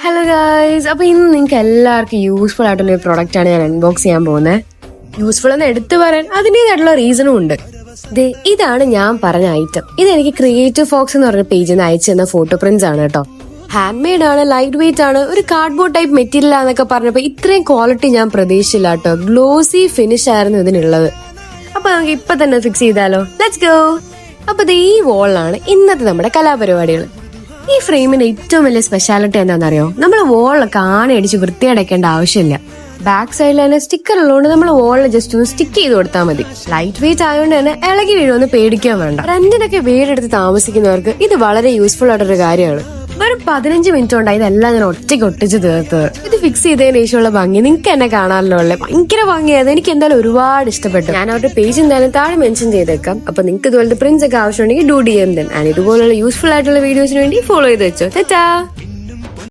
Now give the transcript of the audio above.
Hello guys, അപ്പൊ ഇന്ന് നിങ്ങൾക്ക് എല്ലാവർക്കും യൂസ്ഫുൾ ആയിട്ടുള്ള ഒരു പ്രൊഡക്റ്റ് ആണ് ഞാൻ അൺബോക്സ് ചെയ്യാൻ പോകുന്നത്. യൂസ്ഫുൾ എന്ന് എടുത്തു പറയാൻ അതിൻ്റെതായിട്ടുള്ള റീസണും ഉണ്ട്. ഇതാണ് ഞാൻ പറഞ്ഞ ഐറ്റം. ഇതെനിക്ക് ക്രിയേറ്റീവ് ഫോക്സ് എന്ന് പറഞ്ഞ പേജിൽ നിന്ന് അയച്ചു തന്ന ഫോട്ടോ പ്രിന്റ്സ് ആണ് കേട്ടോ. ഹാൻഡ് മെയ്ഡ് ആണ്, ലൈറ്റ് വെയിറ്റ് ആണ്, ഒരു കാർഡ്ബോർഡ് ടൈപ്പ് മെറ്റീരിയൽ ആണെന്നൊക്കെ പറഞ്ഞപ്പോ ഇത്രയും ക്വാളിറ്റി ഞാൻ പ്രതീക്ഷിച്ചില്ല കേട്ടോ. ഗ്ലോസി ഫിനിഷ് ആയിരുന്നു ഇതിനുള്ളത്. അപ്പൊ നമുക്ക് ഇപ്പൊ തന്നെ ഫിക്സ് ചെയ്താലോ? Let's go. അപ്പൊ ഈ വോളിലാണ് ഇന്നത്തെ നമ്മുടെ കലാപരിപാടികൾ. ഈ ഫ്രെയിമിന്റെ ഏറ്റവും വലിയ സ്പെഷ്യാലിറ്റി എന്താണെന്നറിയോ? നമ്മൾ വോളിലൊക്കെ ആണയടിച്ച് വൃത്തിയടക്കേണ്ട ആവശ്യമില്ല. ബാക്ക് സൈഡിൽ തന്നെ സ്റ്റിക്കർ ഉള്ളതുകൊണ്ട് നമ്മൾ വോളിൽ ജസ്റ്റ് ഒന്ന് സ്റ്റിക്ക് ചെയ്ത് കൊടുത്താൽ മതി. ലൈറ്റ് വെയിറ്റ് ആയതുകൊണ്ട് തന്നെ ഇളകി വീഴുമെന്ന് പേടിക്കാൻ വേണ്ട. റെന്റിനൊക്കെ വീടെടുത്ത് താമസിക്കുന്നവർക്ക് ഇത് വളരെ യൂസ്ഫുൾ ആയിട്ടൊരു കാര്യമാണ്. വെറും 15 മിനിറ്റ് കൊണ്ടാണ് ഇതെല്ലാം ഞാൻ ഒറ്റയ്ക്ക് ഒട്ടിച്ച് തീർത്തത്. ഇത് ഫിക്സ് ചെയ്തതിന് ശേഷമുള്ള ഭംഗി നിങ്ങൾക്ക് എന്നെ കാണാനല്ലോ ഉള്ളത്. ഭയങ്കര ഭംഗിയായത്. എനിക്ക് എന്തായാലും ഒരുപാട് ഇഷ്ടപ്പെട്ടു. ഞാൻ അവരുടെ പേജ് എന്തായാലും താഴെ മെൻഷൻ ചെയ്തേക്കാം. അപ്പൊ നിങ്ങൾക്ക് ഇതുപോലത്തെ പ്രിന്റ്സ് ഒക്കെ ആവശ്യമുണ്ടെങ്കിൽ ഡു DM them. ആൻഡ് ഇതുപോലുള്ള യൂസ്ഫുൾ ആയിട്ടുള്ള വീഡിയോസിന് വേണ്ടി ഫോളോ ചെയ്ത് വെച്ചോ. തെറ്റാ.